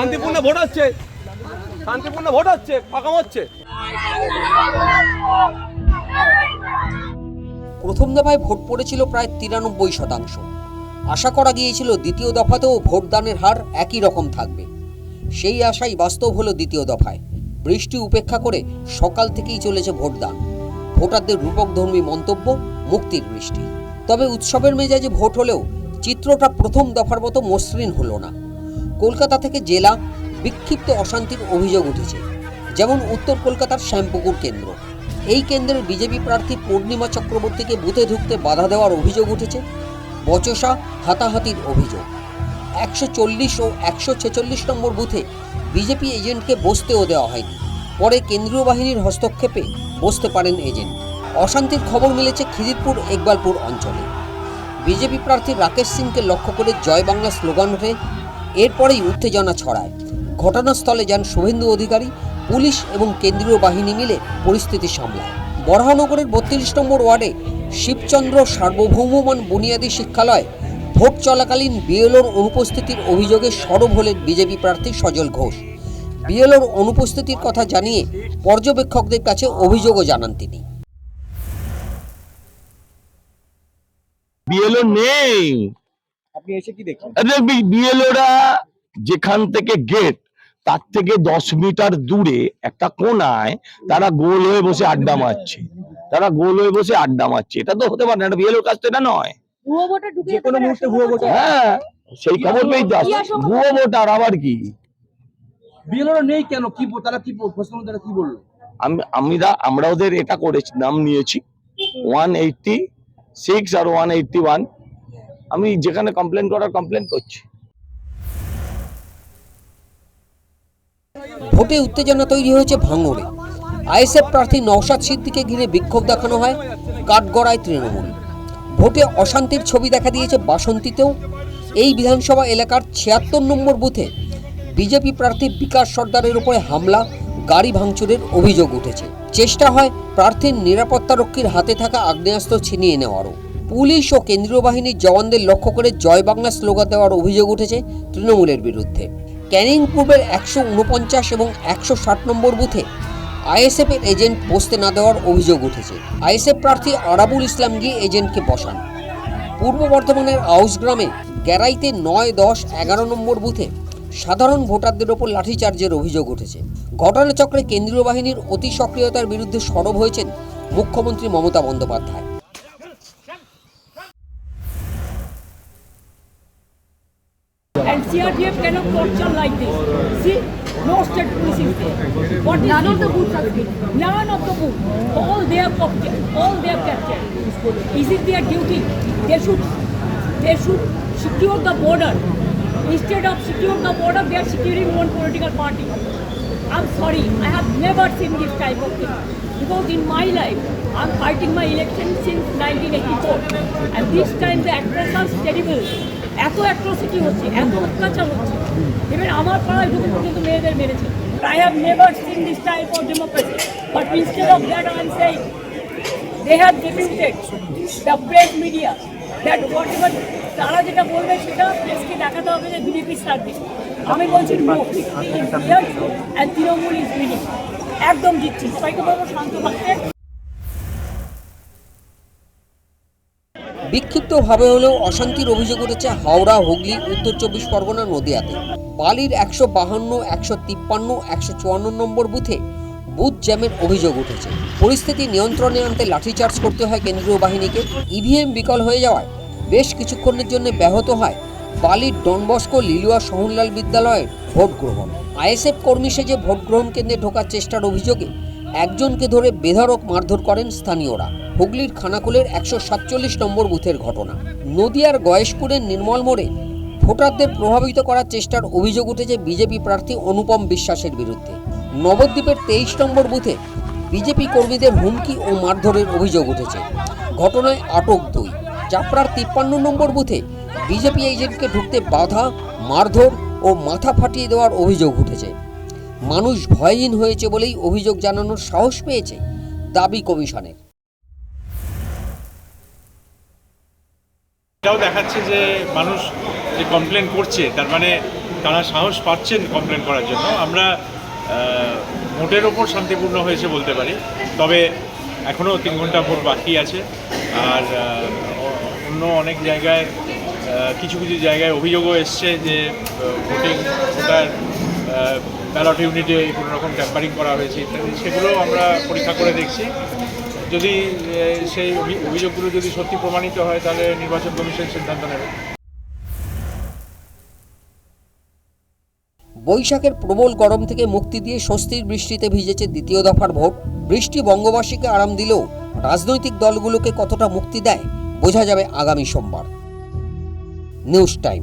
শান্তিপূর্ণ ভোট হচ্ছে, শান্তিপূর্ণ ভোট হচ্ছে, পাকাম হচ্ছে। প্রথম দফায় ভোট পড়েছিল প্রায় 93%। আশা করা গিয়েছিল দ্বিতীয় দফাতেও ভোটদানের হার একই রকম থাকবে। সেই আশাই বাস্তব হলো দ্বিতীয় দফায়। বৃষ্টি উপেক্ষা করে সকাল থেকেই চলেছে ভোটদান। ভোটারদের রূপকধর্মী মন্তব্য, মুক্তির বৃষ্টি। তবে উৎসবের মেজাজে ভোট হলেও চিত্রটা প্রথম দফার মতো মসৃণ হলো না। কলকাতা থেকে জেলা বিক্ষিপ্ত অশান্তির অভিযোগ উঠেছে। যেমন উত্তর কলকাতার শ্যামপুকুর কেন্দ্র। এই কেন্দ্রের বিজেপি প্রার্থী পূর্ণিমা চক্রবর্তীকে বুথে ঢুকতে বাধা দেওয়ার অভিযোগ উঠেছে। বচসা, হাতাহাতির অভিযোগ। 140 ও 146 নম্বর বুথে বিজেপি এজেন্টকে বসতেও দেওয়া হয়নি। পরে কেন্দ্রীয় বাহিনীর হস্তক্ষেপে বসতে পারেন এজেন্ট। অশান্তির খবর মিলেছে খিদিরপুর ইকবালপুর অঞ্চলে। বিজেপি প্রার্থী রাকেশ সিংকে লক্ষ্য করে জয় বাংলা স্লোগান ওঠে। এরপরেই উত্তেজনা ছড়ায়। ঘটনাস্থলে যান শুভেন্দু অধিকারী। পুলিশ এবং কেন্দ্রীয় বাহিনী মিলে পরিস্থিতি সামলায়। বরাহনগরের 32 নম্বর ওয়ার্ডে শিবচন্দ্র সার্বভৌমমান বুনিয়াদী শিক্ষালয় ভোট চলাকালীন বিএলওর অনুপস্থিতির অভিযোগে সরব হলেন বিজেপি প্রার্থী সজল ঘোষ। বিএলওর অনুপস্থিতির কথা জানিয়ে পর্যবেক্ষকদের কাছে অভিযোগও জানান তিনি। বিএলও নেই। আপনি এসে কি দেখছেন? বিএলওরা যেখান থেকে গেট তার থেকে 10 মিটার দূরে একটা কোনায় তারা গোল হয়ে বসে আড্ডা মারছে। এটা তো হতে পারে না, বিএলওর কাজ তো এটা নয়। ভুয়ো ভোটার ঢুকে যে কোনো মুহূর্তে ভুয়ো ভোটার। হ্যাঁ, সেই খবর পেয়ে তো ভুয়ো ভোটার আবার কি? বিএলওরা নেই কেন? কি তারা কি প্রশ্ন, তারা কি বললো? আমরা ওদের এটা করেছি, নাম নিয়েছি 186 আর 181। আমি যেখানে কমপ্লেন করার কমপ্লেন করছি। ভোটে উত্তেজনা তৈরি হয়েছে ভাঙড়ে। আইএসএফ প্রার্থী নওশাদ সিদ্দিকীকে ঘিরে বিক্ষোভ দেখানো হয়। কাঠগড়ায় তৃণমূল। ভোটে অশান্তির ছবি দেখা দিয়েছে বাসন্তীতেও। এই বিধানসভা এলাকার 76 নম্বর বুথে বিজেপি প্রার্থী বিকাশ সর্দারের উপরে হামলা, গাড়ি ভাঙচুরের অভিযোগ উঠেছে। চেষ্টা হয় প্রার্থীর নিরাপত্তারক্ষীর হাতে থাকা আগ্নেয়াস্ত্র ছিনিয়ে নেওয়ারও। পুলিশ ও কেন্দ্রীয় বাহিনীর জওয়ানদের লক্ষ্য করে জয় বাংলা স্লোগান দেওয়ার অভিযোগ উঠেছে তৃণমূলের বিরুদ্ধে। ক্যানিং পূর্বের 149 এবং 160 নম্বর বুথে আইএসএফের এজেন্ট বসতে না দেওয়ার অভিযোগ উঠেছে। আইএসএফ প্রার্থী আরাবুল ইসলাম গিয়ে এজেন্টকে বসান। পূর্ব বর্ধমানের আউসগ্রামে গ্যারাইতে 9, 10, 11 নম্বর বুথে সাধারণ ভোটারদের ওপর লাঠিচার্জের অভিযোগ উঠেছে। ঘটনাচক্রে কেন্দ্রীয় বাহিনীর অতি সক্রিয়তার বিরুদ্ধে সরব হয়েছেন মুখ্যমন্ত্রী Mamata Bandyopadhyay. And CRPF cannot torture like this. See, no state police is there. What is none of the booths are there. None of the booths. All they have captured. Is it their duty? They should secure the border. Instead of secure the border, they are securing one political party. I'm sorry, I have never seen this type of thing. Because in my life, I'm fighting my election since 1984. And this time the atrocities are terrible. এত atrocity হচ্ছে, এত অত্যাচার হচ্ছে, even আমার পাড়ায় ঢুকে পর্যন্ত মেয়েদের মেরেছে। I have never seen this type of democracy. But instead of that, I am saying they have deputed the press media that whatever তারা যেটা বলবে সেটা প্রেসকে দেখাতে হবে যে বিজেপি সার্ভিস। আমি বলছি no, and Trinamool is winning. একদম জিতছি, সবাইকে বলবো শান্ত থাকতে। বিক্ষিপ্তভাবে হলেও অশান্তির অভিযোগ উঠেছে হাওড়া, হুগলি, উত্তর 24 পরগনা, নদিয়াতে। বালির 152, 153, 154 নম্বর বুথে বুথ জ্যামের অভিযোগ উঠেছে। পরিস্থিতি নিয়ন্ত্রণে আনতে লাঠিচার্জ করতে হয় কেন্দ্রীয় বাহিনীকে। ইভিএম বিকল হয়ে যাওয়ায় বেশ কিছুক্ষণের জন্য ব্যাহত হয় বালির ডনবস্কো লিলুয়া সোহনলাল বিদ্যালয়ের ভোট গ্রহণ। আইএসএফ কর্মী সেজে ভোট গ্রহণ কেন্দ্রে ঢোকার চেষ্টার অভিযোগে একজনকে ধরে বেধড়ক মারধর করেন স্থানীয়রা। হুগলির খানাকুলের 147 নম্বর বুথের ঘটনা। নদিয়ার গয়েশপুরের নির্মল মোড়ে ভোটারদের প্রভাবিত করার চেষ্টার অভিযোগ উঠেছে বিজেপি প্রার্থী অনুপম বিশ্বাসের বিরুদ্ধে। নবদ্বীপের 23 নম্বর বুথে বিজেপি কর্মীদের হুমকি ও মারধরের অভিযোগ উঠেছে। ঘটনায় আটক 2। চাপড়ার 53 নম্বর বুথে বিজেপি এজেন্টকে ঢুকতে বাধা, মারধর ও মাথা ফাটিয়ে দেওয়ার অভিযোগ উঠেছে। মানুষ ভয়হীন হয়েছে বলেই অভিযোগ জানানোর সাহস পেয়েছে দাবি কমিশনের। এটাও দেখাচ্ছে যে মানুষ যে কমপ্লেন করছে তার মানে তারা সাহস পাচ্ছেন কমপ্লেন করার জন্য। আমরা ভোটের ওপর শান্তিপূর্ণ হয়েছে বলতে পারি, তবে এখনও 3 ঘন্টা ভোট বাকি আছে। আর অন্য অনেক জায়গায় কিছু কিছু জায়গায় অভিযোগও এসছে যে ভোটার ব্যালট ইউনিটে কোনো রকম ট্যাম্পারিং করা হয়েছে ইত্যাদি। সেগুলো আমরা পরীক্ষা করে দেখছি। যদি সেই অভিযোগগুলো যদি সত্যি প্রমাণিত হয় তাহলে নির্বাচন কমিশন সিদ্ধান্ত নেবে। বৈশাখের প্রবল গরম থেকে মুক্তি দিয়ে স্বস্তির বৃষ্টিতে ভিজেছে দ্বিতীয় দফার ভোট। বৃষ্টি বঙ্গবাসীকে আরাম দিলেও রাজনৈতিক দলগুলোকে কতটা মুক্তি দেয় বোঝা যাবে আগামী সোমবার। News time.